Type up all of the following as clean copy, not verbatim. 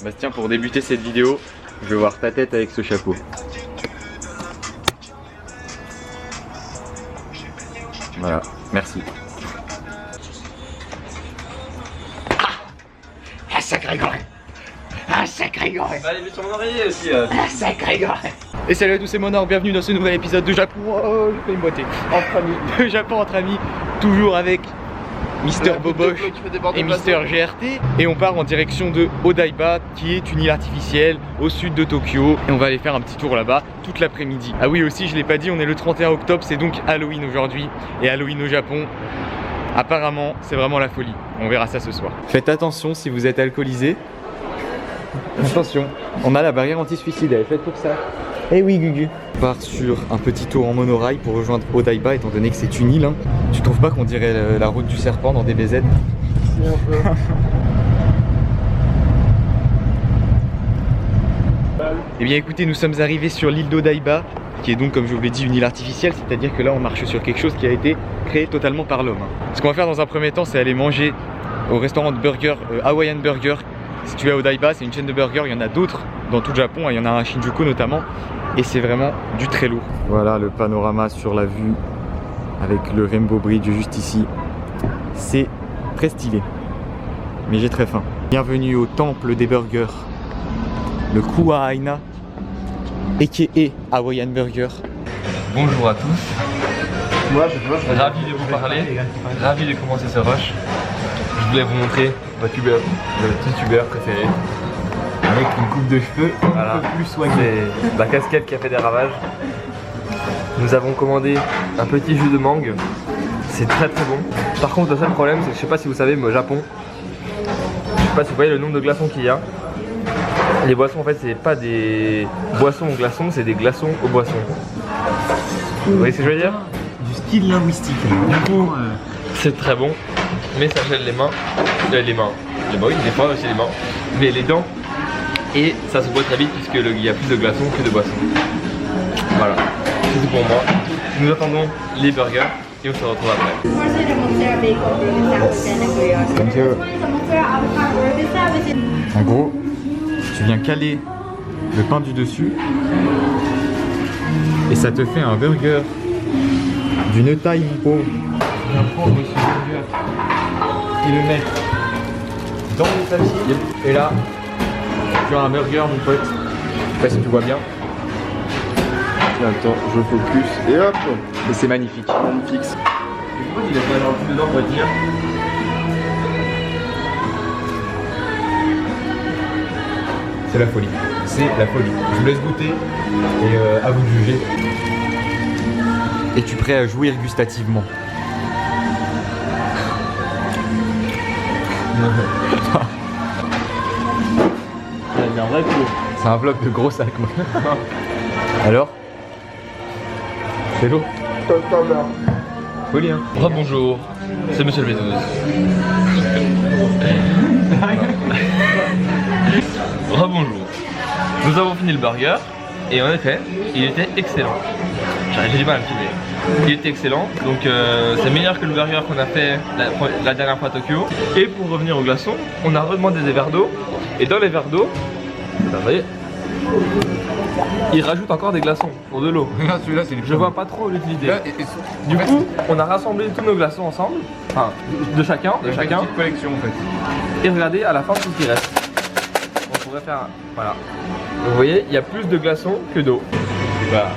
Bastien, pour débuter cette vidéo, je veux voir ta tête avec ce chapeau. Voilà, merci. Ah, sacré Grégory. Ah, sacré Grégory. Allez, mets sur mon oreiller aussi. Ah, sacré Grégory. Et salut à tous, c'est Monor, bienvenue dans ce nouvel épisode de Japon. Oh, j'ai fait une boîtée. Entre amis, de Japon entre amis, toujours avec Mister Boboche et Mister GRT. Et on part en direction de Odaiba, qui est une île artificielle au sud de Tokyo. Et on va aller faire un petit tour là-bas toute l'après-midi. Ah oui, aussi, je l'ai pas dit, on est le 31 octobre, c'est donc Halloween aujourd'hui. Et Halloween au Japon, apparemment, c'est vraiment la folie. On verra ça ce soir. Faites attention si vous êtes alcoolisé. Attention, on a la barrière anti-suicide, elle est faite pour ça. Eh oui, Gugu. On part sur un petit tour en monorail pour rejoindre Odaiba, étant donné que c'est une île. Hein. Tu trouves pas qu'on dirait la route du serpent dans DBZ? Eh bien écoutez, nous sommes arrivés sur l'île d'Odaiba, qui est donc, comme je vous l'ai dit, une île artificielle, c'est-à-dire que là on marche sur quelque chose qui a été créé totalement par l'homme. Ce qu'on va faire dans un premier temps, c'est aller manger au restaurant de burger, Hawaiian Burger. Si tu vas à Odaiba, c'est une chaîne de burgers, il y en a d'autres dans tout le Japon, il y en a un à Shinjuku notamment, et c'est vraiment du très lourd. Voilà le panorama sur la vue avec le Rainbow Bridge juste ici. C'est très stylé, mais j'ai très faim. Bienvenue au temple des burgers, le Kuahaina, a.k.a. Hawaiian Burger. Bonjour à tous. Ravi de vous parler, ravi de commencer ce rush. Je voulais vous montrer le petit tubeur préféré. Avec une coupe de cheveux voilà. Un peu plus soignée. C'est la casquette qui a fait des ravages. Nous avons commandé un petit jus de mangue. C'est très très bon. Par contre, le seul problème, c'est que je sais pas si vous savez, mais au Japon, je sais pas si vous voyez le nombre de glaçons qu'il y a. Les boissons, en fait, c'est pas des boissons aux glaçons, c'est des glaçons aux boissons. Vous voyez ce que je veux dire? Du style linguistique. Du coup, c'est très bon, mais ça gèle les mains. Les mains. Oui, des fois aussi les mains. Mais les dents. Et ça se boit très vite puisque il y a plus de glaçons que de boissons. Voilà, c'est tout pour moi. Nous attendons les burgers et on se retrouve après. En gros, tu viens caler le pain du dessus et ça te fait un burger d'une taille pauvre. Tu viens prendre ce burger et le mettre dans le papier et là tu as un burger, mon pote. Je sais pas si tu vois bien. Attends, je focus et hop. Et c'est magnifique. Magnifique. Pourquoi il a pas un peu dedans pour dire? C'est la folie. C'est la folie. Je vous laisse goûter et à vous de juger. Es-tu prêt à jouir gustativement? C'est un vrai coup. C'est un bloc de gros sac, moi. Alors? C'est l'eau? Folie, hein? Rebonjour, c'est Monsieur le Bédouze. Rebonjour. Nous avons fini le burger et en effet, il était excellent. J'ai du mal à le filmer. Il était excellent, donc c'est meilleur que le burger qu'on a fait la dernière fois à Tokyo. Et pour revenir au glaçon, on a redemandé des verres d'eau. Et dans les verres d'eau, vous voyez, ils rajoutent encore des glaçons pour de l'eau. Celui-là, c'est Je vois pas trop l'utilité. Du coup, on a rassemblé tous nos glaçons ensemble, enfin de chacun, une petite collection en fait. et regardez à la fin tout ce qui reste. On pourrait faire un... Voilà. Vous voyez, il y a plus de glaçons que d'eau. Voilà.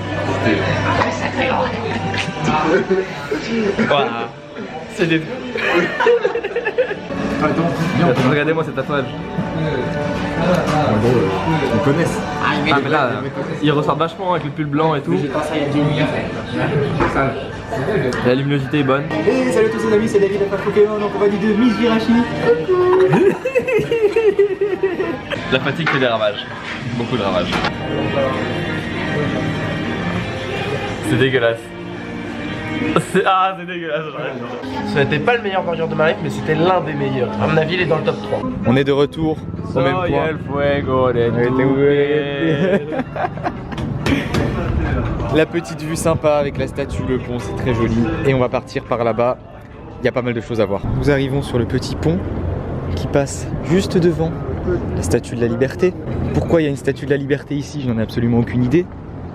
Voilà. C'est des... Attends, regardez-moi cet tatouage. En gros, ils connaissent. Ah mais là, il ressort vachement avec le pull blanc et tout. La luminosité est bonne. Hey, salut à tous les amis, c'est David de Pokémon en compagnie de Miss Virachi. La fatigue fait des ravages. Beaucoup de ravages. C'est dégueulasse. Ah, c'est dégueulasse. Ce n'était pas le meilleur burger de ma life, mais c'était l'un des meilleurs. À mon avis, il est dans le top 3. On est de retour au même point. La petite vue sympa avec la statue, le pont, c'est très joli. Et on va partir par là-bas. Il y a pas mal de choses à voir. Nous arrivons sur le petit pont qui passe juste devant La statue de la liberté. Pourquoi il y a une statue de la liberté ici? Je n'en ai absolument aucune idée.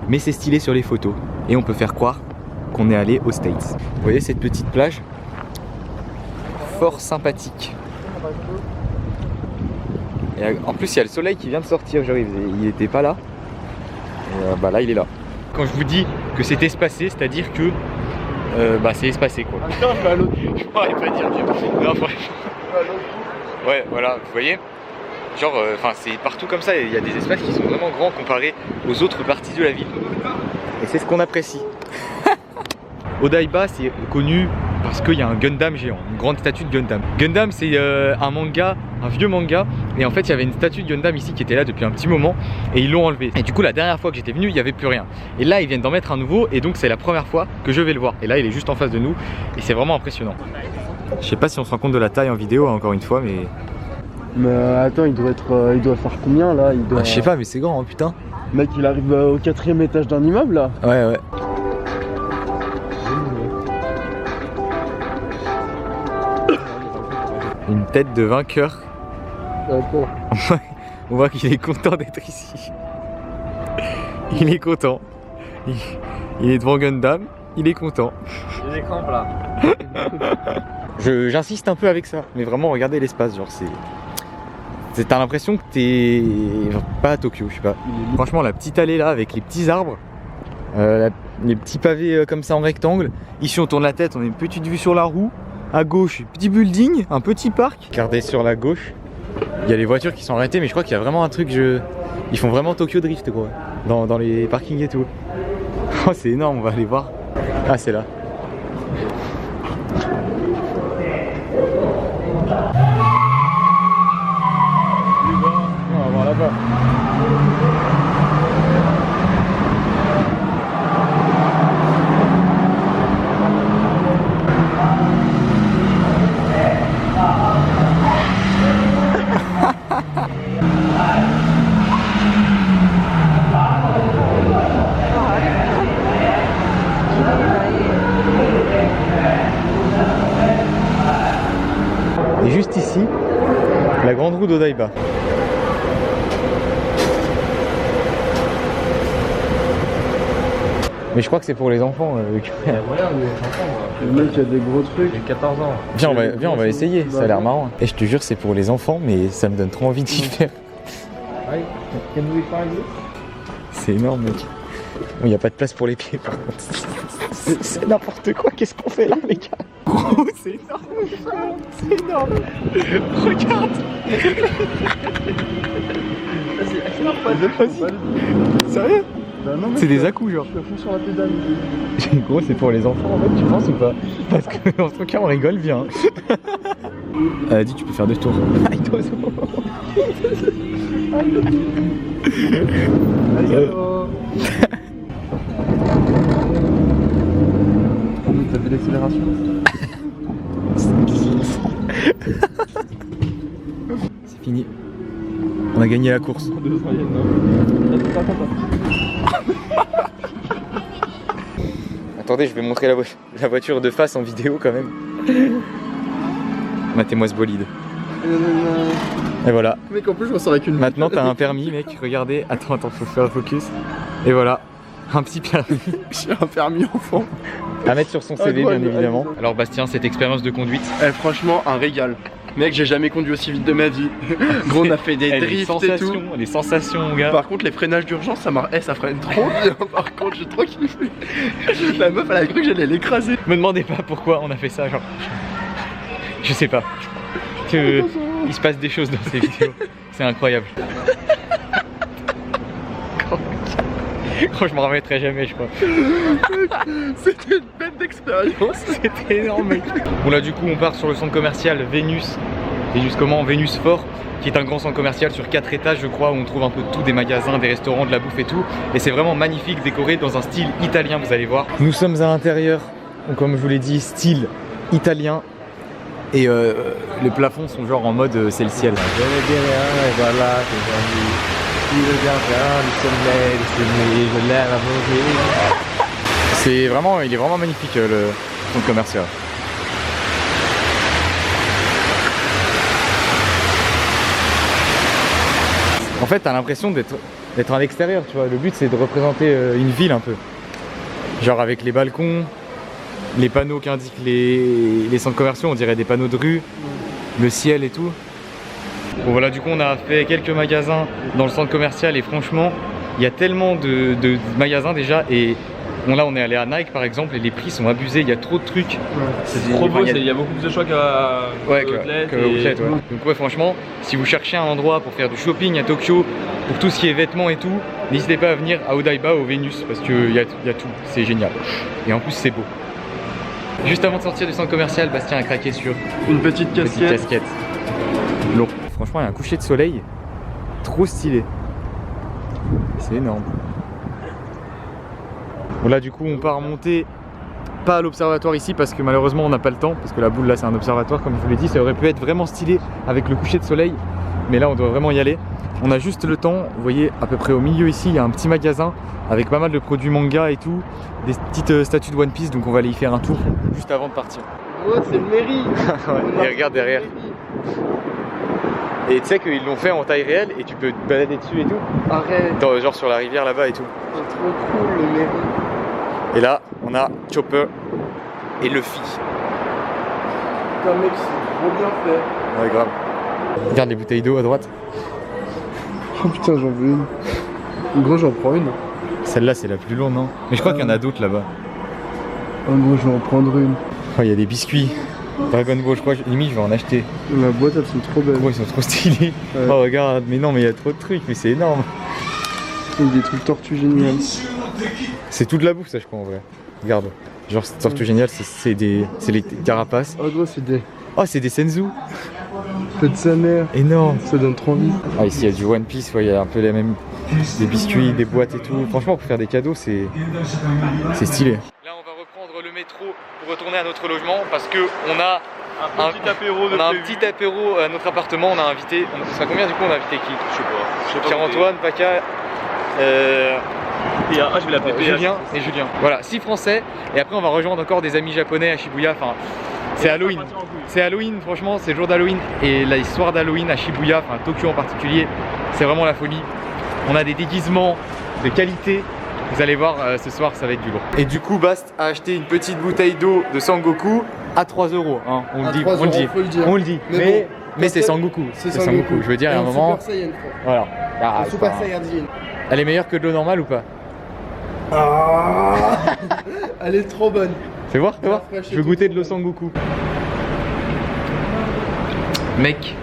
Mais c'est stylé sur les photos. Et on peut faire croire qu'on est allé aux States. Vous voyez cette petite plage? Fort sympathique. Et en plus il y a le soleil qui vient de sortir, genre il était pas là. Et bah là il est là. Quand je vous dis que c'est espacé, c'est-à-dire que bah c'est espacé quoi. Attends, je vais à l'autre. Je pourrais pas dire mieux. Non, franchement. Ouais, voilà, vous voyez. Genre, enfin, c'est partout comme ça. Il y a des espaces qui sont vraiment grands comparés aux autres parties de la ville. Et c'est ce qu'on apprécie. Odaiba, c'est connu parce qu'il y a un Gundam géant, une grande statue de Gundam. Gundam, c'est un manga, un vieux manga. Et en fait, il y avait une statue de Gundam ici qui était là depuis un petit moment. Et ils l'ont enlevé. Et du coup, la dernière fois que j'étais venu, il n'y avait plus rien. Et là, ils viennent d'en mettre un nouveau. Et donc, c'est la première fois que je vais le voir. Et là, il est juste en face de nous. Et c'est vraiment impressionnant. Je sais pas si on se rend compte de la taille en vidéo, hein, encore une fois, mais... Mais attends, il doit faire combien là? Ah, je sais pas, mais c'est grand, hein, putain. Mec, il arrive au 4e étage d'un immeuble là. Ouais, ouais. Une tête de vainqueur. Attends. On voit qu'il est content d'être ici. Il est content. Il est devant Gundam. Il est content. Les crampes là. J'insiste un peu avec ça. Mais vraiment, regardez l'espace. Genre, t'as l'impression que t'es pas à Tokyo, je sais pas. Franchement, la petite allée là avec les petits arbres, les petits pavés comme ça en rectangle. Ici, on tourne la tête, on a une petite vue sur la roue. À gauche, petit building, un petit parc. Regardez sur la gauche, il y a les voitures qui sont arrêtées, mais je crois qu'il y a vraiment un truc. Ils font vraiment Tokyo Drift quoi, dans les parkings et tout. Oh, c'est énorme, on va aller voir. Ah, c'est là. On va voir là-bas. Et juste ici, la grande roue d'Odaiba. Mais je crois que c'est pour les enfants. Le mec, il y a des gros trucs. J'ai 14 ans. Viens, on va essayer, ça a l'air marrant. Et je te jure, c'est pour les enfants, mais ça me donne trop envie d'y faire. C'est énorme, mec. Il n'y a pas de place pour les pieds, par contre. C'est n'importe quoi, qu'est-ce qu'on fait là, les gars? Gros, c'est énorme. C'est énorme. Regarde. Vas-y. Sérieux? C'est des à-coups, genre. Je fous sur la pédale. Gros, c'est pour les enfants, en fait, tu penses ou pas? Parce que, en tout cas, on rigole bien. Dis, tu peux faire 2 tours. Aïe, d'oiseau. T'as fait l'accélération? C'est fini. On a gagné la course. Attendez, je vais montrer la voiture de face en vidéo quand même. Matez-moi ce bolide. Et voilà. Mec, en plus, je ressors avec une. Maintenant, t'as un permis, mec. Regardez. Attends, faut faire focus. Et voilà. Un petit permis. J'ai un permis enfant. À mettre sur son CV, bien évidemment. Alors, Bastien, cette expérience de conduite. Franchement, un régal. Mec, j'ai jamais conduit aussi vite de ma vie. Gros, on a fait des drifts et tout. Les sensations, mon gars. Par contre, les freinages d'urgence, ça freine trop bien. Par contre, j'ai trop kiffé. La meuf, elle a cru que j'allais l'écraser. Me demandez pas pourquoi on a fait ça, genre. Je sais pas. Il se passe des choses dans ces vidéos. C'est incroyable. Je m'en remettrai jamais, je crois. C'était une bête d'expérience. C'était énorme, mec. Bon, là, du coup, on part sur le centre commercial Vénus. Vénus Fort, qui est un grand centre commercial sur 4 étages, je crois, où on trouve un peu de tout, des magasins, des restaurants, de la bouffe et tout. Et c'est vraiment magnifique, décoré dans un style italien, vous allez voir. Nous sommes à l'intérieur, comme je vous l'ai dit, style italien. Et les plafonds sont genre en mode c'est le ciel. C'est vraiment, il est vraiment magnifique le centre commercial. En fait, t'as l'impression d'être à l'extérieur, tu vois. Le but, c'est de représenter une ville un peu. Genre avec les balcons, les panneaux qui indiquent les centres commerciaux, on dirait des panneaux de rue, le ciel et tout. Bon voilà, du coup on a fait quelques magasins dans le centre commercial et franchement, il y a tellement de magasins déjà et bon, là on est allé à Nike par exemple et les prix sont abusés, il y a trop de trucs. C'est trop beau, il y a beaucoup plus de choix qu'à Outlet. Donc ouais, franchement, si vous cherchez un endroit pour faire du shopping à Tokyo, pour tout ce qui est vêtements et tout, n'hésitez pas à venir à Odaiba au Vénus parce qu'il y a tout, c'est génial. Et en plus c'est beau. Juste avant de sortir du centre commercial, Bastien a craqué sur une petite casquette. Long. Franchement, il y a un coucher de soleil trop stylé. C'est énorme. Bon là du coup on part monter pas à l'observatoire ici parce que malheureusement on n'a pas le temps parce que la boule là c'est un observatoire comme je vous l'ai dit, ça aurait pu être vraiment stylé avec le coucher de soleil mais là on doit vraiment y aller. On a juste le temps, vous voyez à peu près au milieu ici il y a un petit magasin avec pas mal de produits manga et tout, des petites statues de One Piece donc on va aller y faire un tour juste avant de partir. Oh c'est le mairie. Ouais, et regarde derrière. Et tu sais qu'ils l'ont fait en taille réelle et tu peux te balader dessus et tout. Arrête. Genre sur la rivière là-bas et tout. C'est trop cool le mairie. Et là on a Chopper et Luffy. Putain mec c'est trop bien fait. Ouais grave. Regarde les bouteilles d'eau à droite. Oh putain j'en veux une. En gros j'en prends une. Celle-là c'est la plus lourde non? Mais je crois qu'il y en a d'autres là-bas. En gros je vais en prendre une. Oh il y a des biscuits. Dragon Ball je crois, limite je vais en acheter. La boîte elles sont trop belles. Gros ils sont trop stylés. Ouais. Oh regarde, mais non mais il y a trop de trucs, mais c'est énorme. Il y a des trucs tortues géniales. C'est toute la bouffe ça je crois en vrai. Regarde. Genre cette tortue géniale c'est les carapaces. Oh gros c'est des... Oh c'est des senzu. Faites sa mère. Énorme. Ça donne trop envie. Ah ici il y a du One Piece, il y a un peu les mêmes, des biscuits, des boîtes et tout. Franchement pour faire des cadeaux c'est stylé. Là on va reprendre le métro pour retourner à notre logement parce que on a un petit apéro à notre appartement. On a invité, on sera combien du coup? On a invité qui? Je sais pas. Pierre-Antoine, Paca, je vais l'appeler Julien et Julien. Voilà, 6 Français et après on va rejoindre encore des amis japonais à Shibuya. Enfin, c'est Halloween. C'est Halloween, franchement, c'est le jour d'Halloween et la histoire d'Halloween à Shibuya, enfin Tokyo en particulier, c'est vraiment la folie. On a des déguisements de qualité. Vous allez voir, ce soir ça va être du lourd. Et du coup Bast a acheté une petite bouteille d'eau de Sangoku à 3 €. Hein. On le dit. Mais c'est Sangoku. C'est Sangoku. Je veux dire, il y a un moment. Voilà. Ah, Super Saiyajin. Elle est meilleure que de l'eau normale ou pas? Ah elle est trop bonne. Fais voir, fais voir. Je veux goûter de l'eau Sangoku. Mec,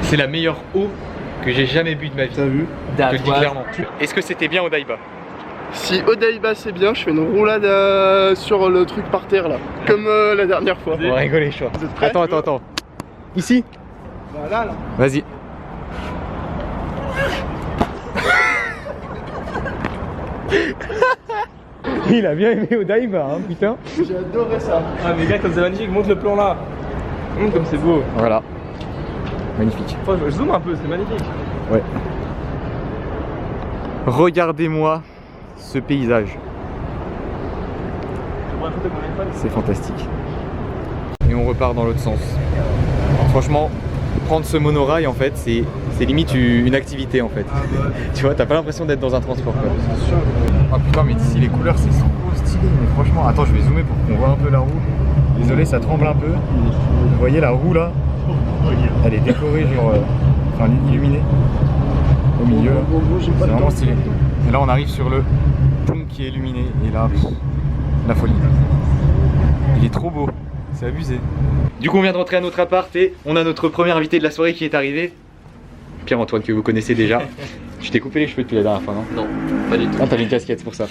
c'est la meilleure eau que j'ai jamais bu de ma vie. T'as vu? Je te le dis clairement. Est-ce que c'était bien Odaiba? Si Odaiba c'est bien, je fais une roulade sur le truc par terre là. Comme la dernière fois. On va rigoler chaud. Vous êtes prêts? Attends. Ici? Voilà là. Vas-y. Il a bien aimé Odaiba, hein, putain. J'ai adoré ça. Ah mais gars comme c'est magnifique, montre le plan là. Montre comme c'est beau. Voilà. Magnifique. Enfin, je zoome un peu, c'est magnifique. Ouais. Regardez-moi ce paysage. C'est fantastique. Et on repart dans l'autre sens. Franchement, prendre ce monorail en fait, c'est limite une activité en fait. Tu vois, t'as pas l'impression d'être dans un transport quoi. Oh putain, mais ici les couleurs c'est trop stylé. Mais franchement, attends, je vais zoomer pour qu'on voit un peu la roue. Désolé, ça tremble un peu. Vous voyez la roue là? Elle est décorée genre, enfin illuminée au milieu. C'est vraiment stylé. Et là on arrive sur le pont qui est illuminé et là, la folie. Il est trop beau, c'est abusé. Du coup on vient de rentrer à notre appart et on a notre premier invité de la soirée qui est arrivé. Pierre-Antoine que vous connaissez déjà. Je t'ai coupé les cheveux depuis la dernière fois, non? Non, pas du tout. Ah, t'avais une casquette, c'est pour ça.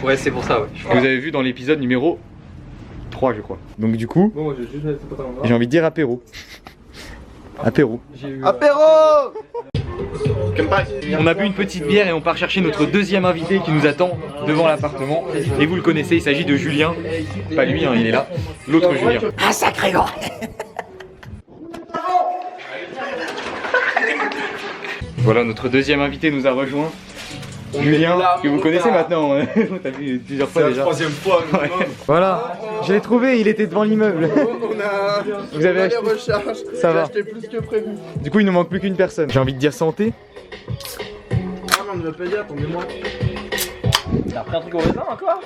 Ouais, c'est pour ça, ouais. Que vous avez vu dans l'épisode numéro 3 je crois. Donc du coup, Bon, moi j'ai juste laissé pas j'ai envie de dire apéro. Apéro. Apéro. On a bu une petite bière et on part chercher notre deuxième invité qui nous attend devant l'appartement. Et vous le connaissez, il s'agit de Julien. Pas lui, hein, il est là. L'autre Julien. Un sacré gros. Voilà, notre deuxième invité nous a rejoint. Julien, que vous connaissez maintenant. T'as vu plusieurs fois déjà. Troisième fois. Ouais. Voilà, je l'ai trouvé, il était devant l'immeuble. On a... Vous avez les acheté? recharges. Ça va. J'ai acheté plus que prévu. Du coup, il nous manque plus qu'une personne. J'ai envie de dire santé. mais on ne va pas dire, attendez-moi. T'as pris un truc au raisin encore?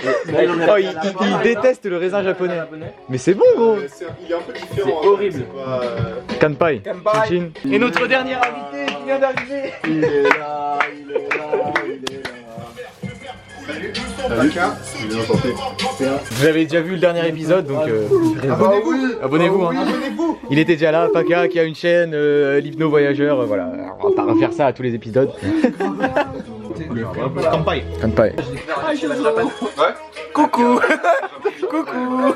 Oh, il déteste le raisin japonais. Mais c'est bon, gros. Il est un peu différent. C'est horrible. Kanpai. Kanpai. Chin. Et notre dernier invité qui vient d'arriver. Il est là, il est là, il est là. Salut. Il est enchanté. Vous avez déjà vu le dernier épisode, donc abonnez-vous. Hein. Il était déjà là, Paka qui a une chaîne, l'hypno voyageur, voilà. On va pas refaire ça à tous les épisodes. Kanpai. Kanpai. Coucou. Coucou.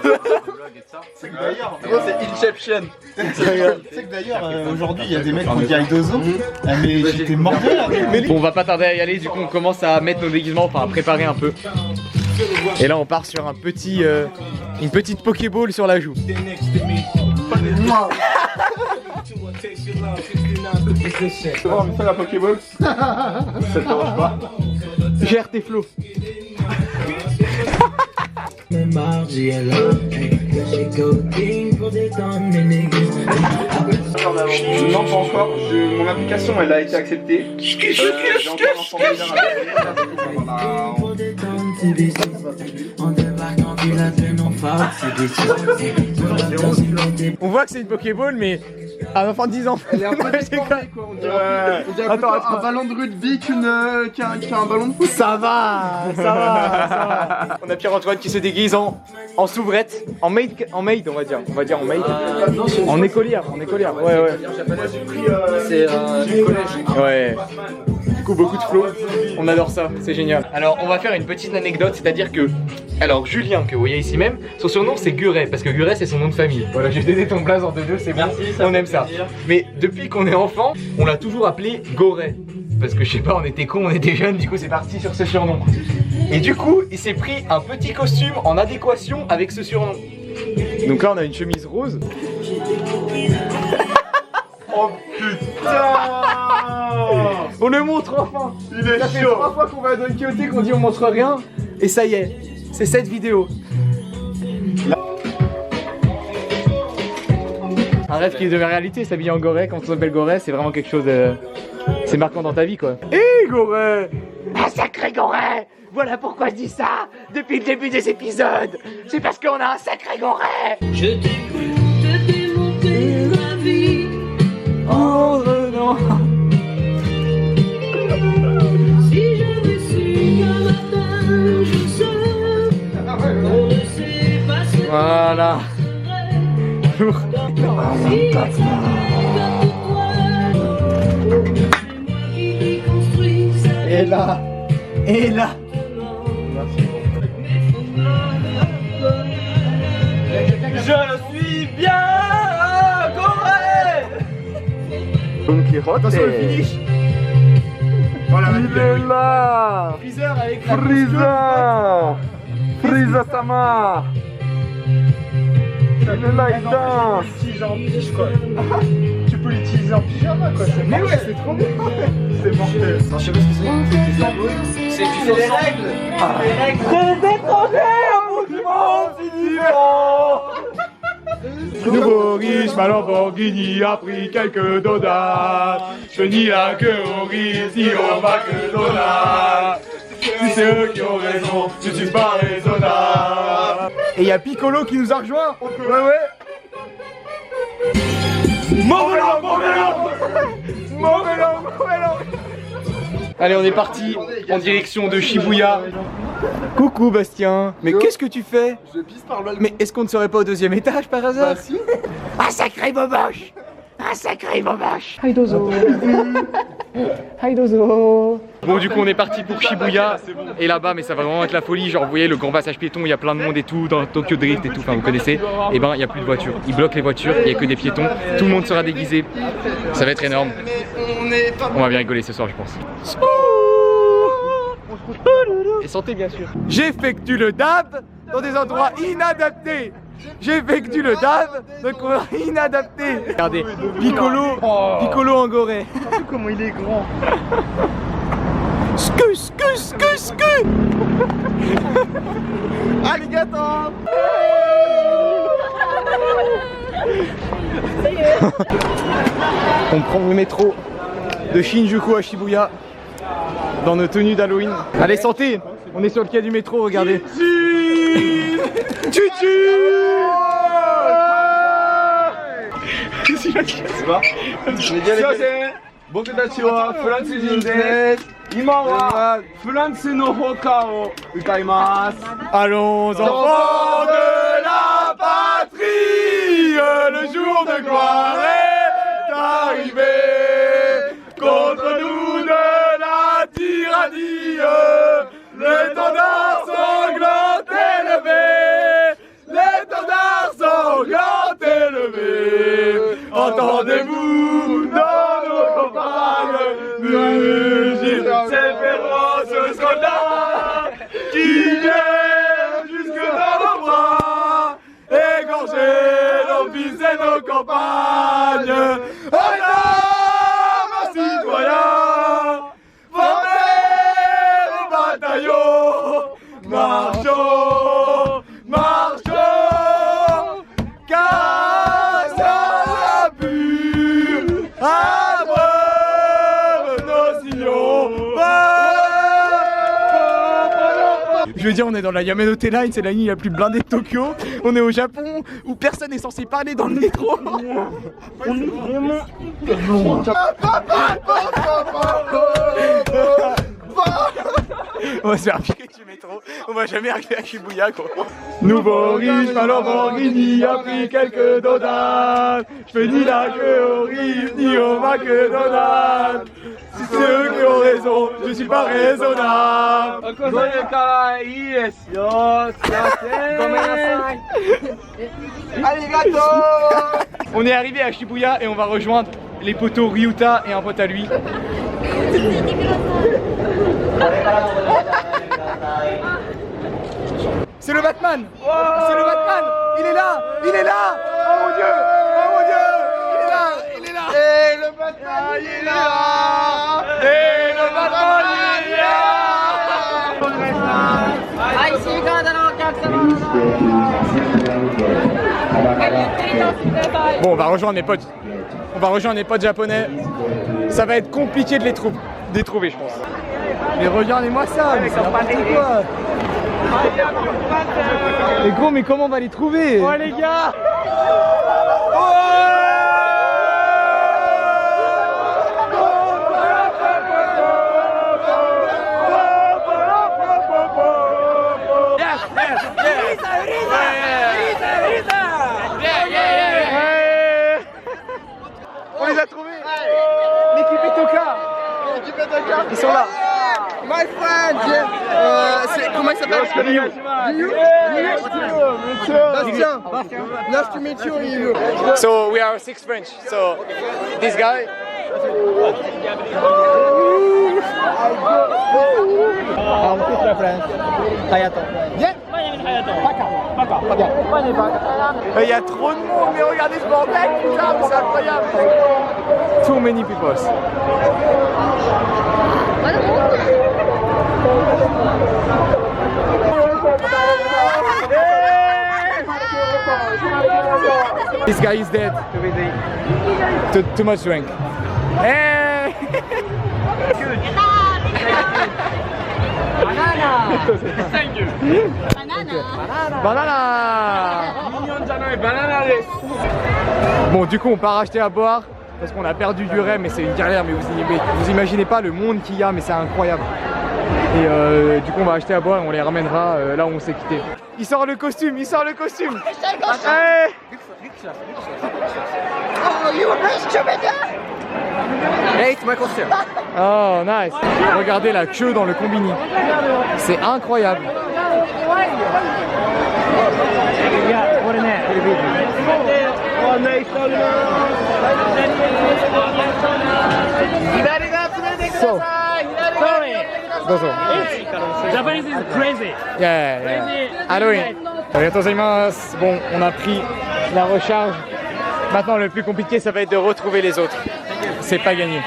C'est que d'ailleurs, c'est Inception. Tu sais que d'ailleurs, aujourd'hui, il y a des mecs qui ont dit Aidozo. Mais j'étais mort de là. Bon, on va pas tarder à y aller, du coup on commence à mettre nos déguisements, enfin à préparer un peu. Et là on part sur un petit, une petite Pokéball sur la joue. On fait la Pokéball. Ça te dérange pas? Gère tes flots. Non, pas encore. Mon application, elle a été acceptée. J'ai encore un formulaire à On voit que c'est une Pokéball, mais un enfant de 10 ans. Elle est un peu déformée, quoi. On dirait plutôt un ballon de rugby qu'un ballon de foot. Ça va. On a Pierre-Antoine qui se déguise en soubrette, en maid, on va dire en maid. En écolière. Ouais. C'est du collège. Ouais. Du coup, beaucoup de flow. On adore ça, c'est génial. Alors, on va faire une petite anecdote, c'est-à-dire que, alors Julien, que vous voyez ici même, son surnom c'est Guret, parce que Guret c'est son nom de famille. Voilà, j'ai donné ton blaze en 2-2, c'est bon. Merci, on aime ça. Mais depuis qu'on est enfant, on l'a toujours appelé Goret. Parce que je sais pas, on était cons, on était jeunes, du coup c'est parti sur ce surnom. Et du coup, il s'est pris un petit costume en adéquation avec ce surnom. Donc là, on a une chemise rose. Oh putain! On le montre enfin. Il est Ça fait chaud. 3 fois qu'on va à Don Quixote qu'on dit on montre rien. Et ça y est, c'est cette vidéo. Un rêve qui est devenu réalité, s'habiller en Goret quand on s'appelle Goret, c'est vraiment quelque chose de... C'est marquant dans ta vie quoi. Hé Goret! Un sacré Goret. Voilà pourquoi je dis ça depuis le début des épisodes. C'est parce qu'on a un sacré Goret. Je t'écoute te démonter ma vie. Oh non. Si j'avais su qu'un matin je serais, on ne sait pas ce Voilà. si c'était comme toi. C'est moi qui déconstruis ça. Et là. Je suis bien Goret. Don Quixote. Attention le finish. Voilà, il est là. Freezer avec la Frieza Sama. Il est là, il danse. Tu peux l'utiliser en pyjama quoi. Mais ouais, c'est trop bien. C'est mortel. Je sais pas ce que c'est. C'est les règles. Les règles. Nouveau riche, ma Lamborghini a pris quelques dollars. Je n'y a que au riche, ni au McDonald's. Si c'est eux qui ont raison, je suis pas raisonnable. Et il y a Piccolo qui nous a rejoint. Ouais. Mauvais l'homme. Allez, on est parti en direction de Shibuya. Coucou Bastien. Mais qu'est-ce que tu fais? Je pisse par le balcon. Mais est-ce qu'on ne serait pas au 2e étage par hasard? Bah si. Un sacré boboche. Un sacré boboche. Bon, du coup on est parti pour Shibuya. Et là-bas, mais ça va vraiment être la folie. Genre vous voyez le grand passage piéton, il y a plein de monde et tout, dans Tokyo Drift et tout, enfin vous connaissez. Et ben il n'y a plus de voitures, ils bloquent les voitures, il n'y a que des piétons. Tout le monde sera déguisé. Ça va être énorme. On va bien rigoler ce soir je pense. Et santé bien sûr. J'effectue le dab dans des endroits inadaptés. J'effectue le dab dans des endroits inadaptés. Regardez, Piccolo en Goret. Comment il est grand. Scu. Alligator. On prend le métro de Shinjuku à Shibuya dans nos tenues d'Halloween. Allez, santé! On est sur le quai du métro, regardez. Tchutchu! Allons enfants de la patrie, le jour de gloire est arrivé. Contre nous de la tyrannie, l'étendard sanglant élevé, l'étendard sanglant élevé. Entendez-vous dans nos campagnes mugir ces féroces soldats qui viennent jusque dans nos bras, égorger nos fils et nos campagnes. Marchons, marchons, car ça pur, abreuve nos sillons. Je veux dire, on est dans la Yamanote Line, c'est la ligne la plus blindée de Tokyo. On est au Japon, où personne n'est censé parler dans le métro. On est vraiment... On va se faire piquer du métro, on va jamais arriver à Shibuya quoi. Nouveau riche, ma Lamborghini a pris quelques dollars. Je fais ni la queue au riff, ni au McDonald's. Si c'est eux qui ont raison, je suis pas raisonnable. On est arrivé à Shibuya et on va rejoindre les potos Ryuta et un pote à lui. C'est le Batman! C'est le Batman! Il est là! Il est là! Oh mon dieu! Oh mon dieu! Il est là! Il est là! Et le Batman il est là! Et le Batman il est là! Bon, on va rejoindre mes potes. On va rejoindre mes potes japonais. Ça va être compliqué de les trouver, je pense. Mais regardez-moi ça, mais c'est n'importe quoi. Mais gros, mais comment on va les trouver? Oh les gars! On les a trouvés! L'équipe Etoka! Ils sont là! My friend! Comment il s'appelle? Bastien! Nice to meet you, Ryu! So we are 6 French. So this guy. Il y a trop de monde, mais regardez ce bordel, putain, c'est incroyable! Too many people. This guy is dead. Too much drink. Hey! Banana! Bon, du coup, on part acheter à boire parce qu'on a perdu du rêve, mais c'est une galère. Mais vous imaginez pas le monde qu'il y a, mais c'est incroyable. Et du coup, on va acheter à boire et on les ramènera là où on s'est quitté. Il sort le costume, il sort le costume. Hey! Oh, you a Hey, it's my costume. Oh, nice. Regardez la queue dans le combini. C'est incroyable. So, Japanese is crazy. yeah. Halloween. Bon, on a pris la recharge. Maintenant, le plus compliqué, ça va être de retrouver les autres. C'est pas gagné.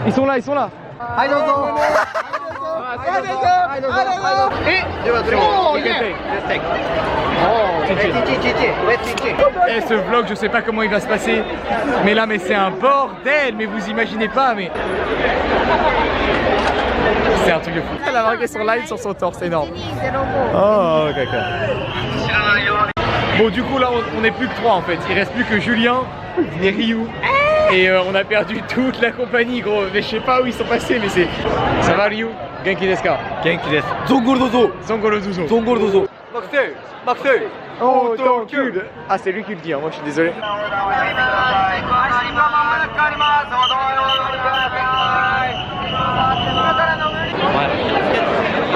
Ils sont là, ils sont là. Et ce vlog, je sais pas comment il va se passer, mais là, mais c'est un bordel, mais vous imaginez pas, mais c'est un truc de fou. Elle a marqué son line sur son torse, c'est énorme. Oh, ok. Bon, du coup, là, on n'est plus que 3 en fait. Il reste plus que Julien et Ryu. Et on a perdu toute la compagnie, gros. Mais je sais pas où ils sont passés, mais c'est. Ça va, Ryu? Genki desu ka? Genki desu. Zongorodozo. Zongorodozo. Maxey. Oh, t'encules. Ah, c'est lui qui le dit, hein. Moi je suis désolé.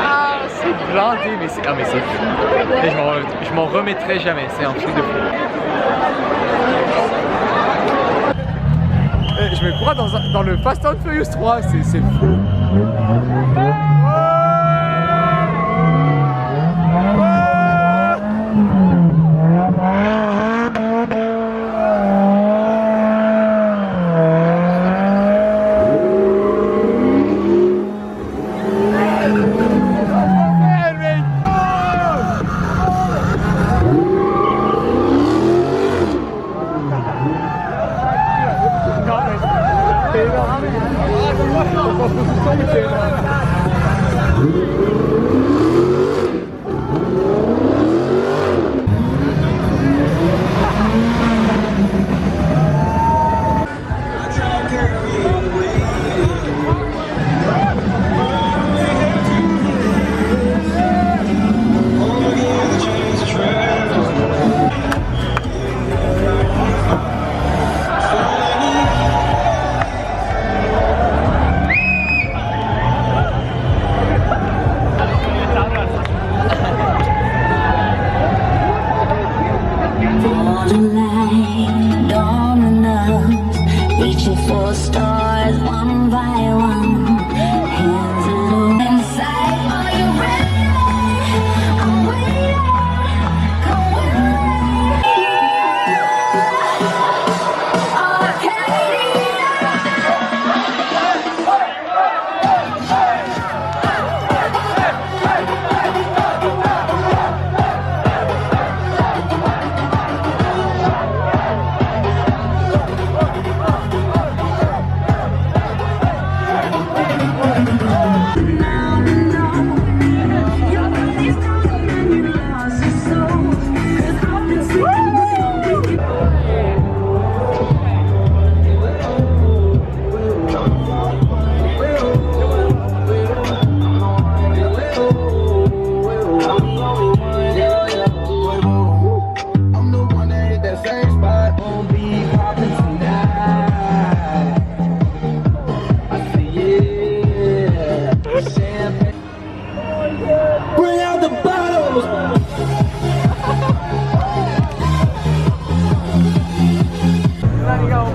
Ah, c'est blindé, mais c'est. Ah, mais c'est fou. Et je m'en remettrai jamais, c'est un truc de fou. Je me crois dans le Fast and Furious 3, c'est fou.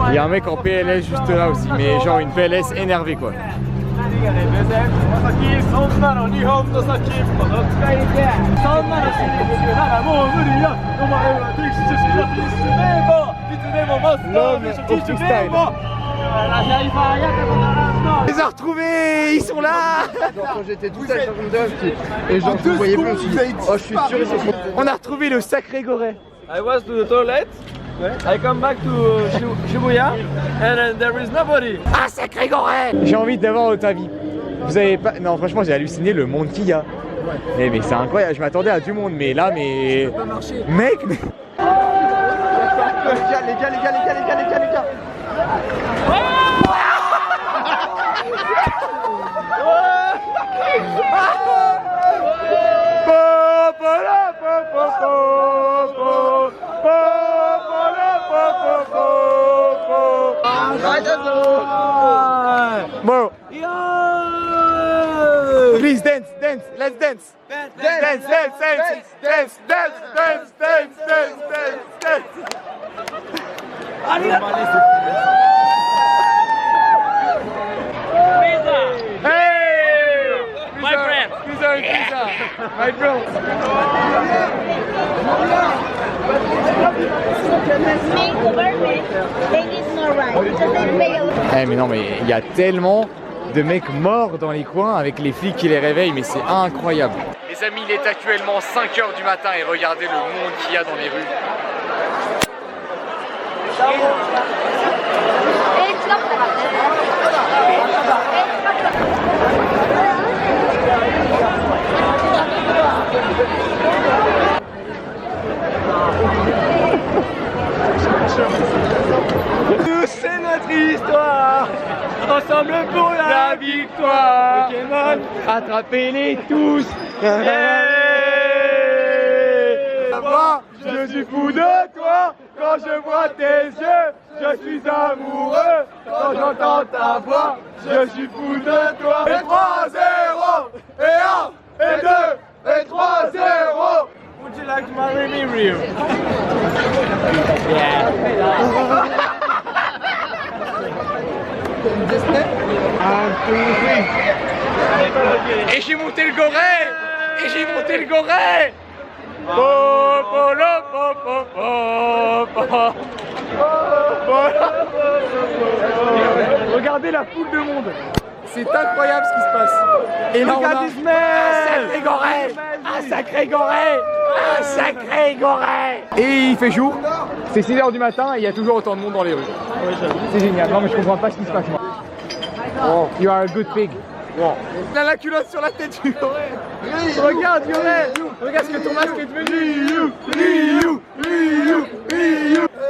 Il y a un mec en PLS juste là aussi, mais genre une PLS énervée quoi. L'homme au freestyle. On les a retrouvés, ils sont là. Genre quand j'étais tout seul sur une dose et genre je voyais plus aussi. Oh, je suis sûr et certain. On a retrouvé le sacré Goré. I was to the toilet. I come back to Shibuya and there is nobody. Ah, sacré Goré. J'ai envie d'avoir votre avis. Vous avez pas... Non, franchement, j'ai halluciné le monde qu'il y a. Mais c'est incroyable, je m'attendais à du monde, mais là, mais... Ça peut pas marcher. Mec, mais... Les gars. Bro. Please dance, let's dance. Dance. Hey! My friend. Pizza. My bro. Eh mais non mais il y a tellement de mecs morts dans les coins avec les flics qui les réveillent, mais c'est incroyable. Les amis, il est actuellement 5 h du matin et regardez le monde qu'il y a dans les rues. Nous, c'est notre histoire. Ensemble pour la victoire. Pokémon, attrapez-les tous. Moi, je suis fou de toi. Quand je vois tes yeux, je suis amoureux. Quand j'entends ta voix, je suis fou de toi. Et 3-0, et 1, et 2, et 3-0. Would you like to marry me, Ryu? Et j'ai monté le goret. Et j'ai monté le goret. Regardez la foule de monde. C'est incroyable ce qui se passe. Et là on a un sacré goret. Un sacré goret. Un sacré goret. Et il fait jour. C'est 6 h du matin et il y a toujours autant de monde dans les rues. C'est génial. Non mais je comprends pas ce qui se passe moi. Oh, you are a good pig. Wow. Il a la culotte sur la tête du goret. Regarde goret. Regarde ce que ton masque est devenu. Ryu.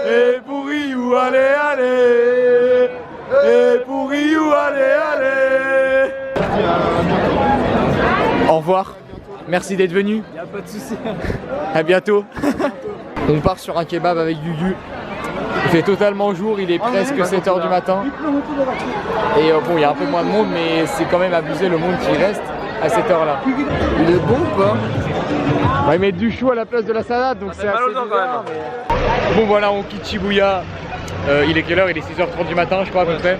Et pour Ryu, allez, allez. Et pour Ryu, allez, allez. Au revoir. Merci d'être venu. Y'a pas de soucis. À bientôt. On part sur un kebab avec Gugu. Il fait totalement jour, il est presque 7 h du matin. Et bon, il y a un peu moins de monde, mais c'est quand même abusé le monde qui reste à cette heure-là. Il est bon ou pas? On va mettre du chou à la place de la salade, donc c'est assez bizarre, mais... Bon voilà, on quitte Shibuya. Il est quelle heure? Il est 6 h 30 du matin, je crois à peu près.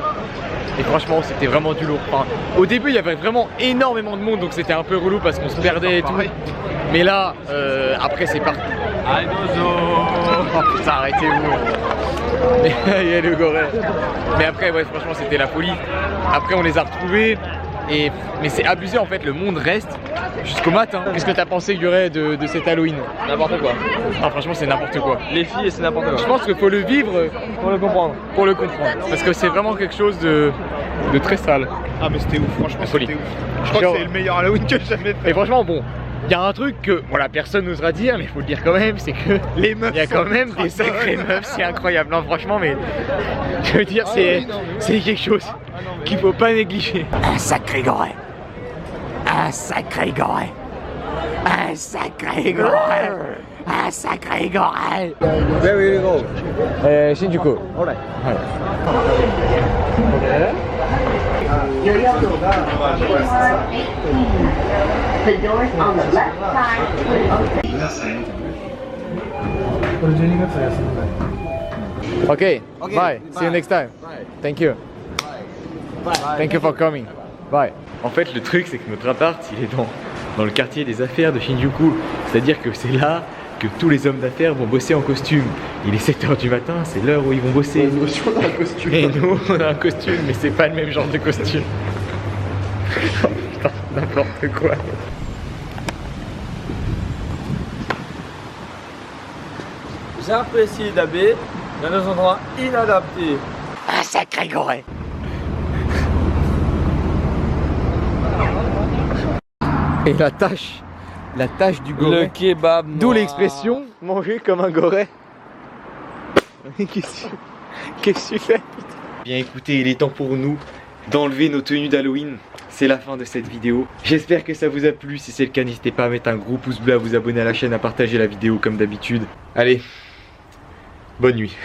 Et franchement, c'était vraiment du lourd. Enfin, au début, il y avait vraiment énormément de monde, donc c'était un peu relou parce qu'on se perdait et tout. Mais là, après, c'est parti. Oh putain, arrêtez-vous. Il y a le goret. Mais après, ouais, franchement, c'était la folie. Après, on les a retrouvés. Mais c'est abusé en fait, le monde reste jusqu'au matin. Qu'est-ce que t'as pensé, Guret, de cet Halloween? N'importe quoi. Ah, franchement, c'est n'importe quoi. Les filles, c'est n'importe quoi. Je pense qu'il faut le vivre Pour le comprendre. pour le comprendre. Parce que c'est vraiment quelque chose de très sale. Ah mais c'était ouf, franchement Folie. c'était ouf. Je crois que c'est le meilleur Halloween que j'ai jamais fait. Et franchement, bon, il y a un truc que voilà, personne n'osera dire, mais il faut le dire quand même, c'est que Les meufs il y a quand même des sacrées meufs, c'est incroyable. Non, franchement, mais je veux dire, c'est quelque chose qu'il faut pas négliger. Un sacré goret. Un sacré goret. Un sacré goret. Un sacré goret. Very go. Shinjuku. Alright. The doors on the left side will open. Okay. Bye. See you next time. Thank you. Thank you for coming. Bye. En fait, le truc, c'est que notre appart, il est dans le quartier des affaires de Shinjuku. C'est-à-dire que c'est là que tous les hommes d'affaires vont bosser en costume. Il est 7 h du matin, c'est l'heure où ils vont bosser. Nous aussi on a un costume. Et nous, on a un costume, mais c'est pas le même genre de costume. Oh, putain, n'importe quoi. J'apprécie d'habiter dans des endroits inadaptés. Un sacré goret. Et la tâche du goret. Le kebab. D'où l'expression manger comme un goret. Qu'est-ce que tu fais? Bien écoutez, il est temps pour nous d'enlever nos tenues d'Halloween. C'est la fin de cette vidéo. J'espère que ça vous a plu. Si c'est le cas, n'hésitez pas à mettre un gros pouce bleu, à vous abonner à la chaîne, à partager la vidéo comme d'habitude. Allez, bonne nuit.